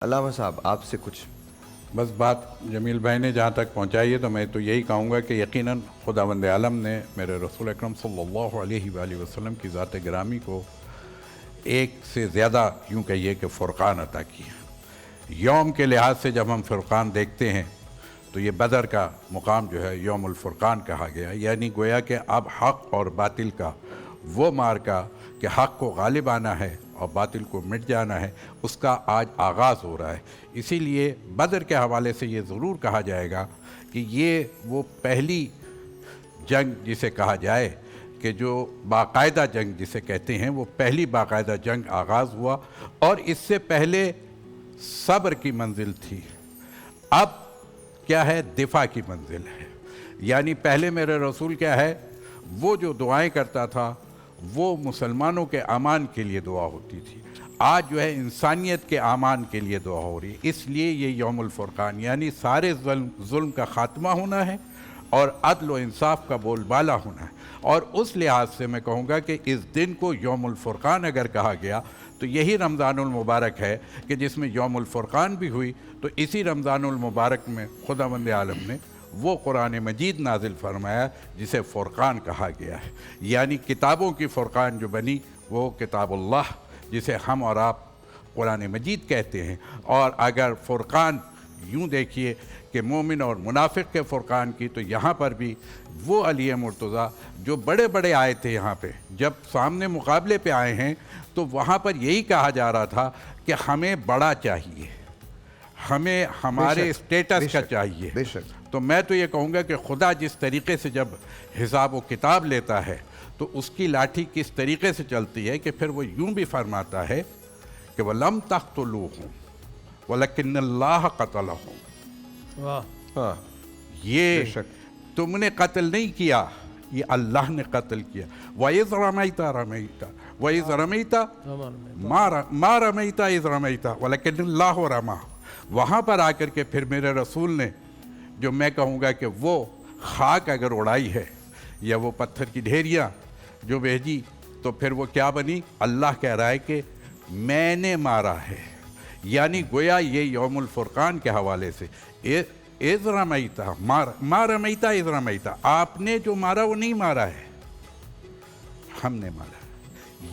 علامہ صاحب آپ سے کچھ بس بات جمیل بھائی نے جہاں تک پہنچائی ہے تو میں تو یہی کہوں گا کہ یقیناً خداوند عالم نے میرے رسول اکرم صلی اللہ علیہ وآلہ وسلم کی ذات گرامی کو ایک سے زیادہ یوں کہیے کہ فرقان عطا کیا۔ یوم کے لحاظ سے جب ہم فرقان دیکھتے ہیں تو یہ بدر کا مقام جو ہے یوم الفرقان کہا گیا، یعنی گویا کہ اب حق اور باطل کا وہ مارکا کہ حق کو غالب آنا ہے اور باطل کو مٹ جانا ہے، اس کا آج آغاز ہو رہا ہے۔ اسی لیے بدر کے حوالے سے یہ ضرور کہا جائے گا کہ یہ وہ پہلی جنگ جسے کہا جائے کہ جو باقاعدہ جنگ جسے کہتے ہیں، وہ پہلی باقاعدہ جنگ آغاز ہوا، اور اس سے پہلے صبر کی منزل تھی، اب کیا ہے؟ دفاع کی منزل ہے۔ یعنی پہلے میرے رسول کیا ہے؟ وہ جو دعائیں کرتا تھا وہ مسلمانوں کے امان کے لیے دعا ہوتی تھی، آج جو ہے انسانیت کے امان کے لیے دعا ہو رہی ہے۔ اس لیے یہ یوم الفرقان، یعنی سارے ظلم کا خاتمہ ہونا ہے اور عدل و انصاف کا بول بالا ہونا ہے۔ اور اس لحاظ سے میں کہوں گا کہ اس دن کو یوم الفرقان اگر کہا گیا تو یہی رمضان المبارک ہے کہ جس میں یوم الفرقان بھی ہوئی، تو اسی رمضان المبارک میں خداوند عالم نے وہ قرآن مجید نازل فرمایا جسے فرقان کہا گیا ہے۔ یعنی کتابوں کی فرقان جو بنی وہ کتاب اللہ جسے ہم اور آپ قرآن مجید کہتے ہیں، اور اگر فرقان یوں دیکھیے کہ مومن اور منافق کے فرقان کی، تو یہاں پر بھی وہ علی مرتضیٰ جو بڑے بڑے آئے تھے یہاں پہ، جب سامنے مقابلے پہ آئے ہیں تو وہاں پر یہی کہا جا رہا تھا کہ ہمیں بڑا چاہیے، ہمیں ہمارے اسٹیٹس کا چاہیے۔ بے شک تو میں تو یہ کہوں گا کہ خدا جس طریقے سے جب حساب و کتاب لیتا ہے تو اس کی لاٹھی کس طریقے سے چلتی ہے کہ پھر وہ یوں بھی فرماتا ہے کہ وَلَمْ تَقْتُلُوهُمْ وَلَكِنَّ اللَّهَ قَتَلَهُمْ۔ ہاں یہ بے شک تم نے قتل نہیں کیا، یہ اللہ نے قتل کیا۔ وَإِذْ رَمَيْتَ رَمَيْتَ وَإِذْ رَمَيْتَ مَا رَمَيْتَ إِذْ رَمَيْتَ وَلَكِنَّ اللَّهُ رَمَى۔ وہاں پر آ کر کے پھر میرے رسول نے جو میں کہوں گا کہ وہ خاک اگر اڑائی ہے یا وہ پتھر کی ڈھیریاں جو بھیجی، تو پھر وہ کیا بنی؟ اللہ کہہ رہا ہے کہ میں نے مارا ہے۔ یعنی گویا یہ یوم الفرقان کے حوالے سے اذ رمیتا ما رمیتا اذ رمیتا، آپ نے جو مارا وہ نہیں مارا ہے، ہم نے مارا ہے۔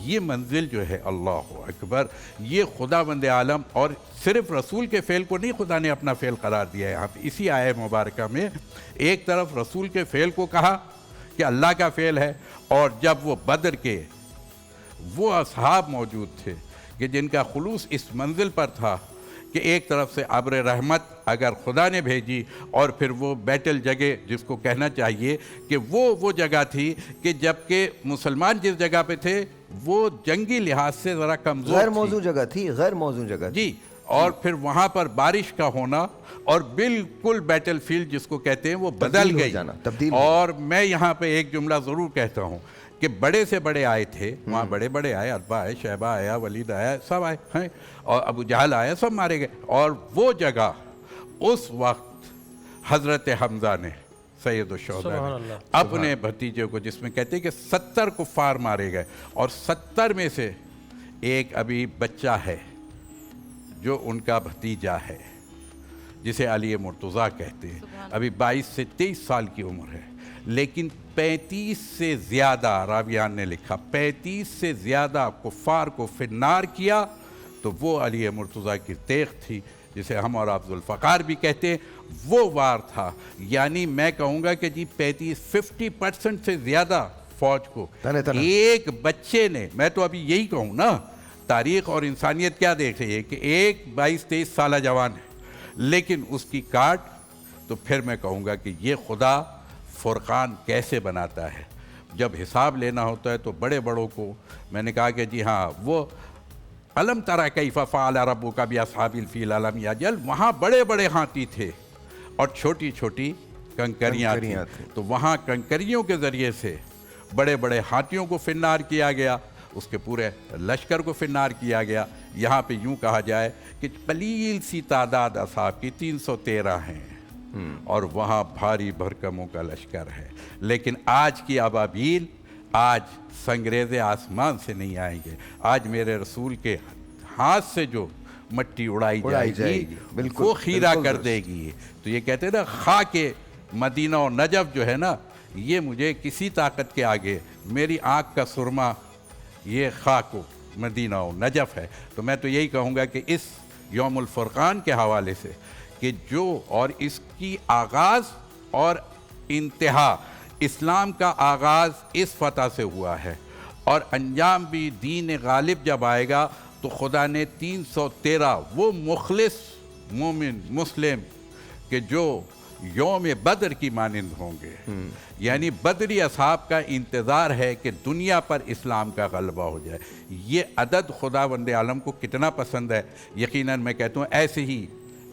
یہ منزل جو ہے اللہ اکبر، یہ خداوند عالم، اور صرف رسول کے فعل کو نہیں خدا نے اپنا فعل قرار دیا ہے یہاں پہ اسی آیہ مبارکہ میں۔ ایک طرف رسول کے فعل کو کہا کہ اللہ کا فعل ہے، اور جب وہ بدر کے وہ اصحاب موجود تھے کہ جن کا خلوص اس منزل پر تھا کہ ایک طرف سے ابر رحمت اگر خدا نے بھیجی، اور پھر وہ بیٹل جگہ جس کو کہنا چاہیے کہ وہ جگہ تھی کہ جبکہ مسلمان جس جگہ پہ تھے وہ جنگی لحاظ سے ذرا کمزور غیر تھی، موزوں جگہ تھی، غیر موزوں جگہ تھی جی، اور پھر وہاں پر بارش کا ہونا اور بالکل بیٹل فیلڈ جس کو کہتے ہیں وہ بدل گئی۔ تبدیل ہو اور میں یہاں پہ ایک جملہ ضرور کہتا ہوں کہ بڑے سے بڑے آئے تھے وہاں، بڑے بڑے آئے، عتبہ آئے، شیبہ آیا، ولید آیا، سب آئے ہیں، اور ابو جہل آیا، سب مارے گئے۔ اور وہ جگہ اس وقت حضرت حمزہ نے سید الشہداء نے اپنے بھتیجے کو، جس میں کہتے ہیں کہ 70 کفار مارے گئے، اور 70 میں سے ایک ابھی بچہ ہے جو ان کا بھتیجا ہے جسے علی مرتضیٰ کہتے ہیں، ابھی 22 سے 23 سال کی عمر ہے، لیکن 35 سے زیادہ، راویان نے لکھا 35 سے زیادہ کفار کو فنار کیا، تو وہ علی مرتضیٰ کی تیغ تھی جسے ہم اور آپ ذوالفقار بھی کہتے ہیں، وہ وار تھا۔ یعنی میں کہوں گا کہ جی 50% سے زیادہ فوج کو ایک بچے نے، میں تو ابھی یہی کہوں نا، تاریخ اور انسانیت کیا دیکھ رہی ہے کہ ایک 22-23 سالہ جوان ہے، لیکن اس کی کاٹ، تو پھر میں کہوں گا کہ یہ خدا فرقان کیسے بناتا ہے۔ جب حساب لینا ہوتا ہے تو بڑے بڑوں کو، میں نے کہا کہ جی ہاں وہ الم تری کیف فعل ربک باصحاب الفیل الم یجل، وہاں بڑے بڑے ہاتھی تھے اور چھوٹی چھوٹی کنکریاں تھیں، تو وہاں کنکریوں کے ذریعے سے بڑے بڑے ہاتھیوں کو فنار کیا گیا، اس کے پورے لشکر کو فنار کیا گیا۔ یہاں پہ یوں کہا جائے کہ قلیل سی تعداد اصحاب کی 313 ہیں، اور وہاں بھاری بھرکموں کا لشکر ہے۔ لیکن آج کی ابابیل، آج سنگریزے آسمان سے نہیں آئیں گے، آج میرے رسول کے ہاتھ سے جو مٹی اڑائی اڑائی جائے جائے گی گی، بالکل، وہ خیرہ بالکل کر درست۔ دے گی۔ تو یہ کہتے ہیں نا خاک مدینہ و نجف جو ہے نا، یہ مجھے کسی طاقت کے آگے، میری آنکھ کا سرما یہ خاک و مدینہ و نجف ہے۔ تو میں تو یہی کہوں گا کہ اس یوم الفرقان کے حوالے سے کہ جو اور اس کی آغاز اور انتہا، اسلام کا آغاز اس فتح سے ہوا ہے اور انجام بھی دین غالب جب آئے گا تو خدا نے 313 وہ مخلص مومن مسلم کہ جو یوم بدر کی مانند ہوں گے، یعنی بدری اصحاب کا انتظار ہے کہ دنیا پر اسلام کا غلبہ ہو جائے۔ یہ عدد خداوند عالم کو کتنا پسند ہے، یقیناً میں کہتا ہوں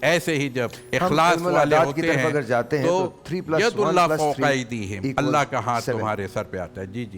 ایسے ہی جب اخلاص علم والے الاعداد کی ہوتے طرف ہیں اگر جاتے ہیں تو تو 3 + 1 ید اللہ + 3 فوق ایدیہم، equals اللہ کا ہاتھ 7 تمہارے سر پہ آتا ہے۔ جی